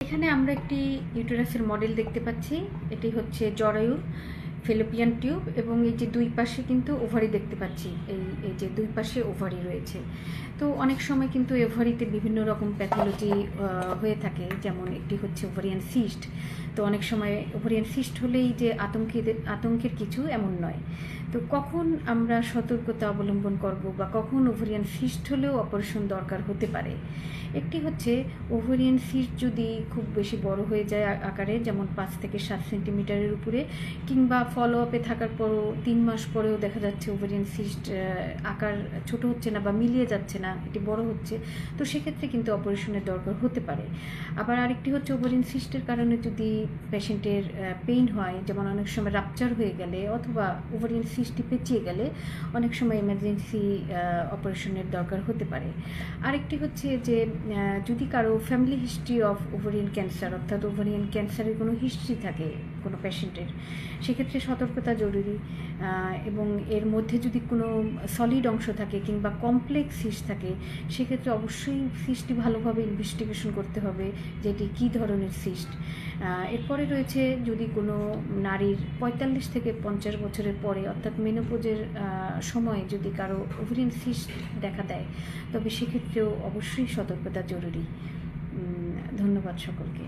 এখানে আমরা একটি ইউটেরাসের মডেল দেখতে পাচ্ছি। এটি হচ্ছে জরায়ুর ফেলোপিয়ান টিউব এবং এই যে দুই পাশে কিন্তু ওভারি দেখতে পাচ্ছি। এই যে দুই পাশে ওভারি রয়েছে। তো অনেক সময় কিন্তু ওভারিতে বিভিন্ন রকম প্যাথোলজি হয়ে থাকে, যেমন একটি হচ্ছে ওভারিয়ান সিস্ট। তো অনেক সময় ওভারিয়ান সিস্ট হলেই যে আতঙ্কের কিছু এমন নয়। তো কখন আমরা সতর্কতা অবলম্বন করব বা কখন ওভারিয়ান সিস্ট হলেও অপারেশন দরকার হতে পারে? একটি হচ্ছে ওভারিয়ান সিস্ট যদি খুব বেশি বড় হয়ে যায় আকারে, যেমন 5 থেকে 7 সেন্টিমিটারের উপরে, কিংবা ফলো আপে থাকার পরও 3 মাস পরেও দেখা যাচ্ছে ওভারিয়ান সিস্ট আকার ছোট হচ্ছে না বা মিলিয়ে যাচ্ছে না, এটি বড় হচ্ছে, তো সেক্ষেত্রে কিন্তু অপারেশনের দরকার হতে পারে। আবার আরেকটি হচ্ছে ওভারিয়ান সিস্টের কারণে যদি পেশেন্টের পেইন হয়, যেমন অনেক সময় রাপচার হয়ে গেলে অথবা ওভারিয়ান সিস্টটি পেঁচিয়ে গেলে অনেক সময় এমার্জেন্সি অপারেশনের দরকার হতে পারে। আরেকটি হচ্ছে যে যদি কারো family history of ovarian cancer, অর্থাৎ ওভারিয়ান ক্যান্সারের কোনো হিস্ট্রি থাকে কোনো পেশেন্টের, সেক্ষেত্রে সতর্কতা জরুরি। এবং এর মধ্যে যদি কোনো সলিড অংশ থাকে কিংবা কমপ্লেক্স সিস্ট থাকে, সেক্ষেত্রে অবশ্যই সিস্টটি ভালোভাবে ইনভেস্টিগেশন করতে হবে যে এটি কী ধরনের সিস্ট। এরপরে রয়েছে যদি কোনো নারীর 45 থেকে 50 বছরের পরে, অর্থাৎ মেনোপজের সময়ে যদি কারো ওভারিয়ান সিস্ট দেখা দেয়, তবে সেক্ষেত্রেও অবশ্যই সতর্কতা জরুরি। ধন্যবাদ সকলকে।